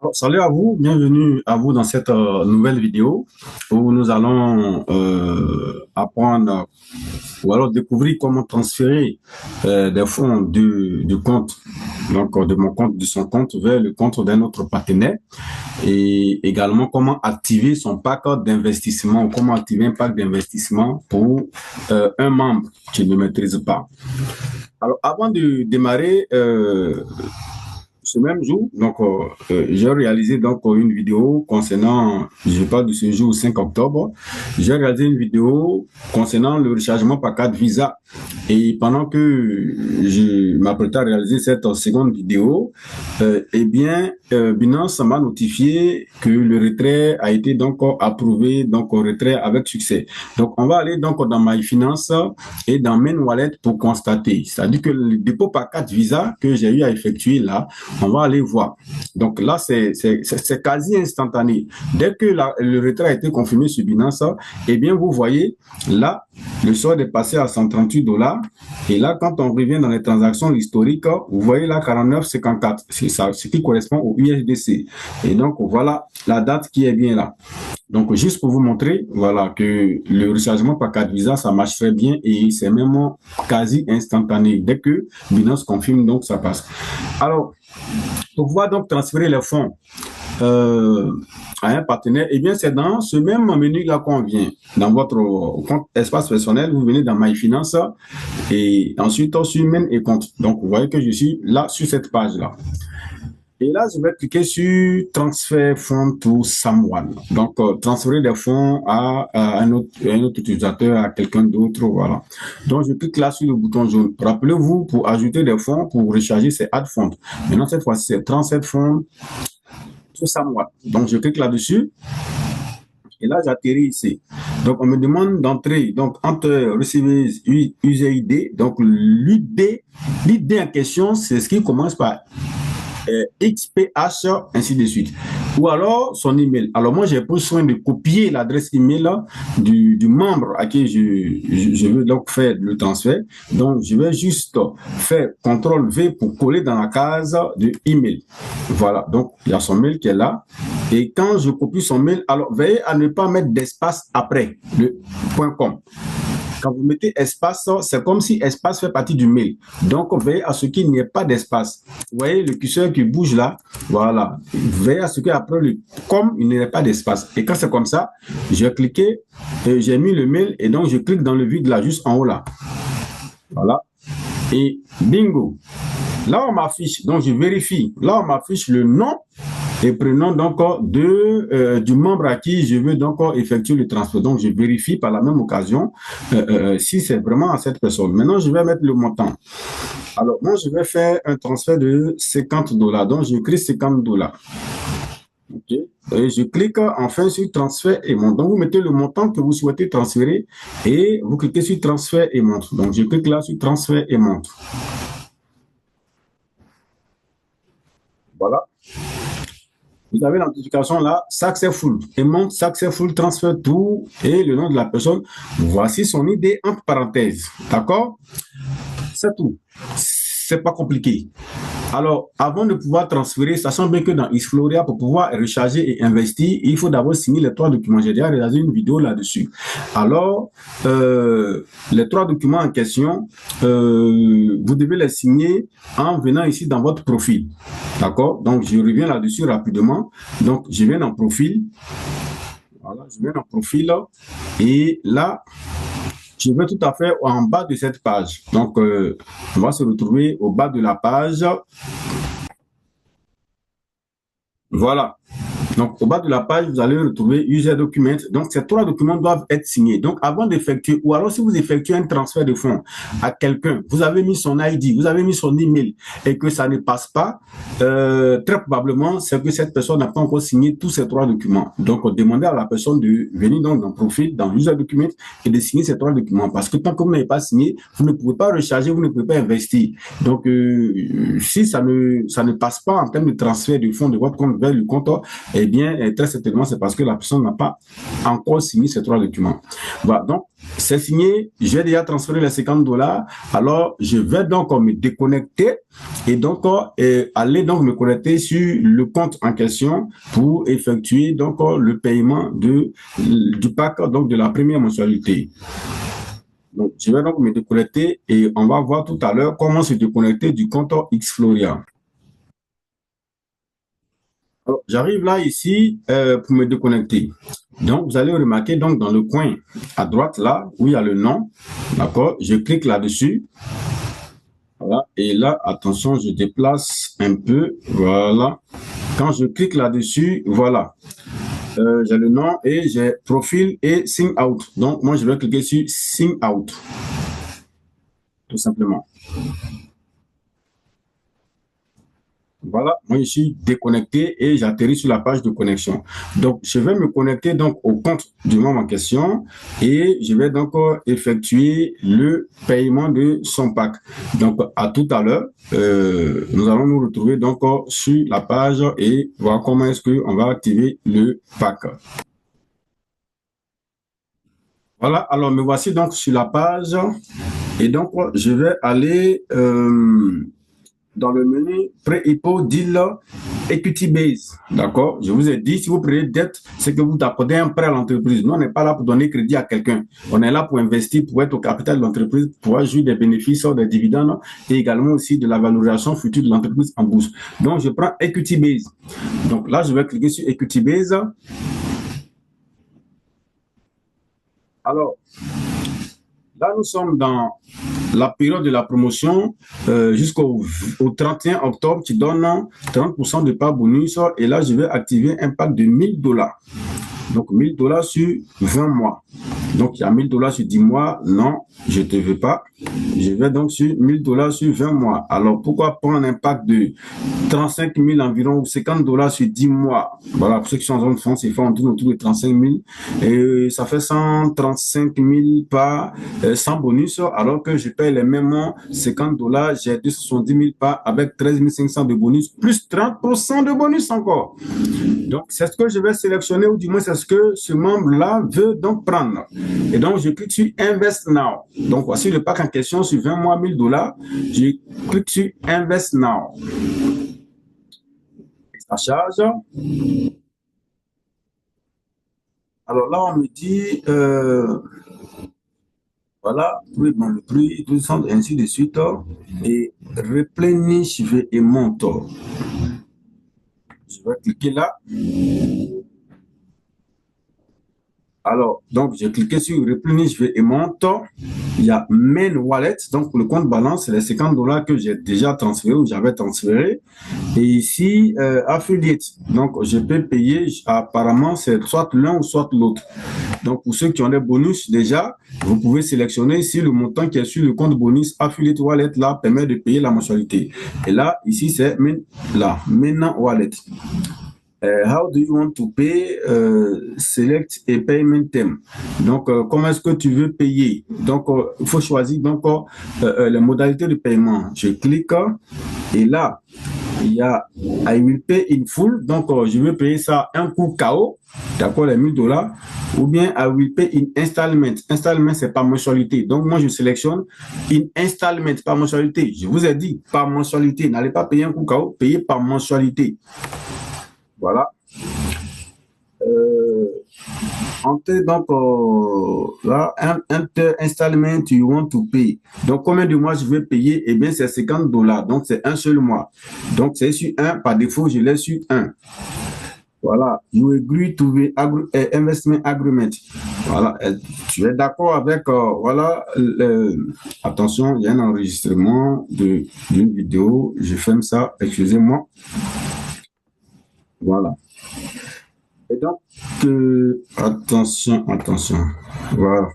Alors, salut à vous, bienvenue à vous dans cette nouvelle vidéo où nous allons apprendre ou alors découvrir comment transférer des fonds du compte, donc de mon compte, de son compte vers le compte d'un autre partenaire et également comment activer son pack d'investissement ou comment activer un pack d'investissement pour un membre qui ne maîtrise pas. Alors, avant de démarrer, ce même jour, j'ai réalisé une vidéo concernant, je parle de ce jour 5 octobre, j'ai réalisé une vidéo concernant le rechargement par carte Visa. Et pendant que je m'apprêtais à réaliser cette seconde vidéo, Binance m'a notifié que le retrait a été donc approuvé, donc au retrait avec succès. Donc, on va aller donc dans MyFinance et dans Main Wallet pour constater. C'est-à-dire que le dépôt par carte Visa que j'ai eu à effectuer là, on va aller voir. Donc là, c'est quasi instantané. Dès que le retrait a été confirmé sur Binance, eh bien, vous voyez, là, le solde est passé à 138 $. Et là, quand on revient dans les transactions historiques, vous voyez là 49,54. C'est ça, ce qui correspond au USDC. Et donc, voilà la date qui est bien là. Donc, juste pour vous montrer, voilà, que le rechargement par carte Visa, ça marche très bien et c'est même quasi instantané. Dès que Binance confirme, donc ça passe. Alors, pour pouvoir donc transférer les fonds à un partenaire, eh bien, c'est dans ce même menu-là qu'on vient. Dans votre compte espace personnel, vous venez dans MyFinance et ensuite sur Main et compte. Donc, vous voyez que je suis là sur cette page-là. Et là, je vais cliquer sur transfert fonds to someone. Donc, transférer des fonds à un autre utilisateur, à quelqu'un d'autre, voilà. Donc, je clique là sur le bouton jaune. Rappelez-vous, pour ajouter des fonds, pour recharger, c'est add fonds. Maintenant, cette fois-ci, c'est transfert fonds to someone. Donc, je clique là-dessus. Et là, j'atterris ici. Donc, on me demande d'entrer. Donc, entre receiver user ID. Donc, l'idée en question, c'est ce qui commence par XPH, ainsi de suite. Ou alors son email. Alors moi, j'ai pris soin de copier l'adresse email du membre à qui je veux donc faire le transfert. Donc, je vais juste faire CTRL V pour coller dans la case de email. Voilà. Donc, il y a son mail qui est là. Et quand je copie son mail, alors veillez à ne pas mettre d'espace après le .com. Quand vous mettez espace, c'est comme si espace fait partie du mail. Donc, veillez à ce qu'il n'y ait pas d'espace. Vous voyez le curseur qui bouge là? Voilà. Veillez à ce qu'après le com, il n'y ait pas d'espace. Et quand c'est comme ça, j'ai cliqué, j'ai mis le mail et donc je clique dans le vide là, juste en haut là. Voilà. Et bingo. Là, on m'affiche, donc je vérifie. Là, on m'affiche le nom et prénom donc du membre à qui je veux donc effectuer le transfert. Donc, je vérifie par la même occasion si c'est vraiment à cette personne. Maintenant, je vais mettre le montant. Alors, moi, je vais faire un transfert de 50 $. Donc, j'écris 50 $. OK. Et je clique enfin sur transfert et monte. Donc, vous mettez le montant que vous souhaitez transférer et vous cliquez sur transfert et monte. Donc, je clique là sur transfert et monte. Voilà. Vous avez la notification là, successful. Et monte successful transfer to et le nom de la personne. Voici son ID entre parenthèses. D'accord? C'est tout. C'est pas compliqué. Alors, avant de pouvoir transférer, sachant bien que dans Xfloria, pour pouvoir recharger et investir, il faut d'abord signer les 3 documents. J'ai déjà réalisé une vidéo là-dessus. Alors, les 3 documents en question, vous devez les signer en venant ici dans votre profil. D'accord? Donc, je reviens là-dessus rapidement. Donc, je viens dans profil. Voilà, je viens dans profil. Et là, je vais tout à fait en bas de cette page. Donc, on va se retrouver au bas de la page. Voilà. Donc, au bas de la page, vous allez retrouver User Document. Donc, ces 3 documents doivent être signés. Donc, avant d'effectuer, ou alors si vous effectuez un transfert de fonds à quelqu'un, vous avez mis son ID, vous avez mis son email et que ça ne passe pas, très probablement, c'est que cette personne n'a pas encore signé tous ces 3 documents. Donc, demandez à la personne de venir donc dans Profil, dans User Document et de signer ces 3 documents. Parce que tant que vous n'avez pas signé, vous ne pouvez pas recharger, vous ne pouvez pas investir. Donc, si ça ne passe pas en termes de transfert de fonds de votre compte vers le compte, eh bien, très certainement, c'est parce que la personne n'a pas encore signé ces 3 documents. Voilà, donc, c'est signé, j'ai déjà transféré les $50. Alors, je vais donc me déconnecter et donc aller donc me connecter sur le compte en question pour effectuer donc le paiement du pack donc de la première mensualité. Donc, je vais donc me déconnecter et on va voir tout à l'heure comment se déconnecter du compte Xfloria. J'arrive là ici pour me déconnecter. Donc, vous allez remarquer donc dans le coin à droite là où il y a le nom, d'accord? Je clique là-dessus. Voilà. Et là, attention, je déplace un peu. Voilà. Quand je clique là-dessus, voilà. J'ai le nom et j'ai profil et sign out. Donc, moi, je vais cliquer sur sign out. Tout simplement. Voilà, moi je suis déconnecté et j'atterris sur la page de connexion. Donc, je vais me connecter donc au compte du membre en question et je vais donc effectuer le paiement de son pack. Donc, à tout à l'heure, nous allons nous retrouver donc sur la page et voir comment est-ce qu'on va activer le pack. Voilà, alors me voici donc sur la page et donc je vais aller dans le menu Pré-Hypo Deal Equity Base. D'accord? Je vous ai dit, si vous prenez dette, c'est que vous accordez un prêt à l'entreprise. Nous, on n'est pas là pour donner crédit à quelqu'un. On est là pour investir, pour être au capital de l'entreprise, pour jouir des bénéfices, des dividendes et également aussi de la valorisation future de l'entreprise en bourse. Donc, je prends Equity Base. Donc là, je vais cliquer sur Equity Base. Alors, là, nous sommes dans la période de la promotion jusqu'au 31 octobre qui donne 30% de part bonus. Et là, je vais activer un pack de $1000. Donc, $1000 sur 20 mois. Donc, il y a $1000 sur 10 mois. Non, je ne te veux pas. Je vais donc sur $1000 sur 20 mois. Alors, pourquoi prendre un pack de 35 000 environ ou $50 sur 10 mois? Voilà, pour ceux qui sont en zone de France, ils font autour de 35 000. Et ça fait 135 000 par sans bonus, alors que je paye les mêmes $50. J'ai 270 000 par avec 13 500 de bonus, plus 30% de bonus encore. Donc, c'est ce que je vais sélectionner, ou du moins, c'est ce que ce membre-là veut donc prendre. Et donc, je clique sur Invest Now. Donc, voici le pack en question sur 20 mois, $1000. Je clique sur Invest Now. Ça charge. Alors là, on me dit, voilà, oui, bon, le prix, tout ça, ainsi de suite. Et replenish et monte. Je vais cliquer là. Alors, donc, j'ai cliqué sur Replenish et monte. Il y a Main Wallet. Donc, le compte balance, c'est les $50 que j'ai déjà transféré ou j'avais transféré. Et ici, Affiliate. Donc, je peux payer, apparemment, c'est soit l'un ou soit l'autre. Donc, pour ceux qui ont des bonus déjà, vous pouvez sélectionner si le montant qui est sur le compte bonus Affiliate Wallet là permet de payer la mensualité. Et là, ici, c'est Main Wallet. How do you want to pay? Select a payment term. Donc, comment est-ce que tu veux payer? Donc, il faut choisir donc les modalités de paiement. Je clique et là, il y a I will pay in full. Donc, je veux payer ça un coup KO, d'accord, les $1000. Ou bien I will pay in installment. Installment, c'est par mensualité. Donc, moi, je sélectionne in installment, par mensualité. Je vous ai dit, par mensualité. N'allez pas payer un coup KO, payez par mensualité. Voilà. Enter donc là, enter installment you want to pay. Donc, combien de mois je vais payer? Eh bien, c'est $50. Donc, c'est un seul mois. Donc, c'est sur un. Par défaut, je l'ai sur un. Voilà. You agree to the investment agreement. Voilà. Tu es d'accord avec, voilà. Attention, il y a un enregistrement d'une vidéo. Je ferme ça. Excusez-moi. Voilà. Et donc, attention. Voilà.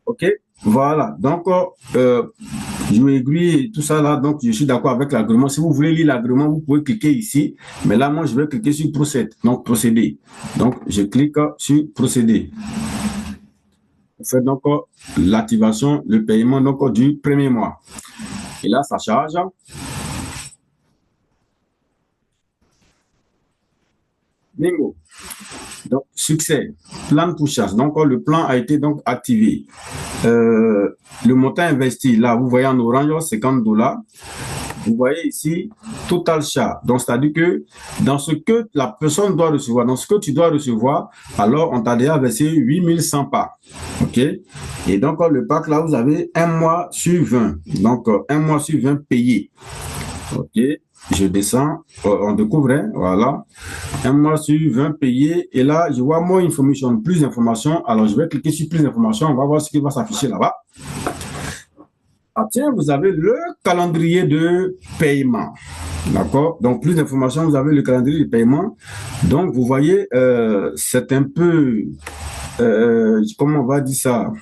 OK. Voilà. Donc, je agree tout ça là. Donc, je suis d'accord avec l'agrément. Si vous voulez lire l'agrément, vous pouvez cliquer ici. Mais là, moi, je vais cliquer sur procéder. Donc, procéder. Donc, je clique sur procéder. On fait donc l'activation, le paiement donc, du premier mois. Et là, ça charge. Bingo. Donc, succès. Plan pour chasse. Donc, le plan a été donc activé. Le montant investi, là, vous voyez en orange, 50 $. Vous voyez ici, total chat. Donc, c'est-à-dire que dans ce que la personne doit recevoir, dans ce que tu dois recevoir, alors on t'a déjà versé 8100 parts. OK? Et donc, le pack, là, vous avez un mois sur 20. Donc, un mois sur 20 payé. OK? Je descends, on découvre, hein, voilà. Un mois sur 20 payé. Et là, je vois more information, plus d'informations. Alors, je vais cliquer sur plus d'informations. On va voir ce qui va s'afficher là-bas. Ah tiens, vous avez le calendrier de paiement. D'accord? Donc, plus d'informations, vous avez le calendrier de paiement. Donc, vous voyez, c'est un peu, comment on va dire ça,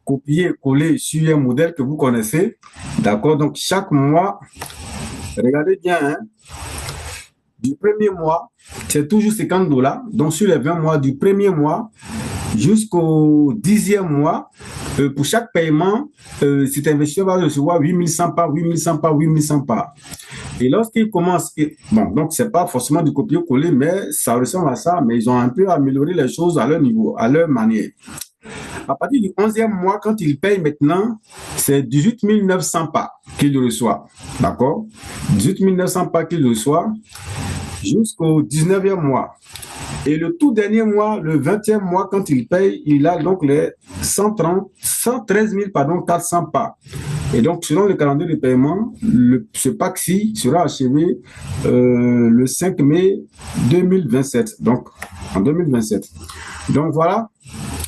copier, coller sur un modèle que vous connaissez. D'accord? Donc, chaque mois, regardez bien, hein, du premier mois, c'est toujours 50 $. Donc, sur les 20 mois, du premier mois jusqu'au 10e mois, pour chaque paiement, cet investisseur va recevoir 8100 parts, 8100 parts, 8100 parts. Et lorsqu'il commence, bon, donc c'est pas forcément du copier-coller, mais ça ressemble à ça, mais ils ont un peu amélioré les choses à leur niveau, à leur manière. À partir du 11e mois, quand il paye maintenant, c'est 18 900 parts qu'il reçoit. D'accord? 18 900 parts qu'il reçoit jusqu'au 19e mois. Et le tout dernier mois, le 20e mois, quand il paye, il a donc les 113 400 parts. Et donc, selon le calendrier de paiement, ce pack-ci sera achevé le 5 mai 2027. Donc, en 2027. Donc, voilà.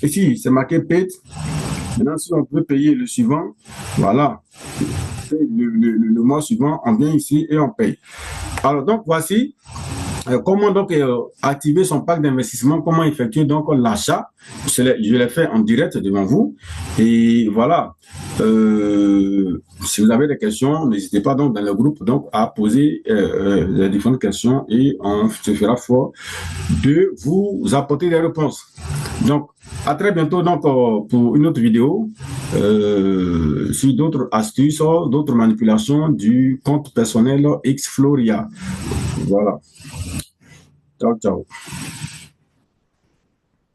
Ici, c'est marqué paid. Maintenant, si on peut payer le suivant, voilà. Le mois suivant, on vient ici et on paye. Alors, donc, voici comment donc activer son pack d'investissement, comment effectuer donc l'achat. Je l'ai fait en direct devant vous. Et voilà. Si vous avez des questions, n'hésitez pas donc dans le groupe donc à poser les différentes questions et on se fera fort de vous apporter des réponses. Donc, à très bientôt donc pour une autre vidéo sur d'autres astuces, d'autres manipulations du compte personnel Xfloria. Voilà. Ciao, ciao.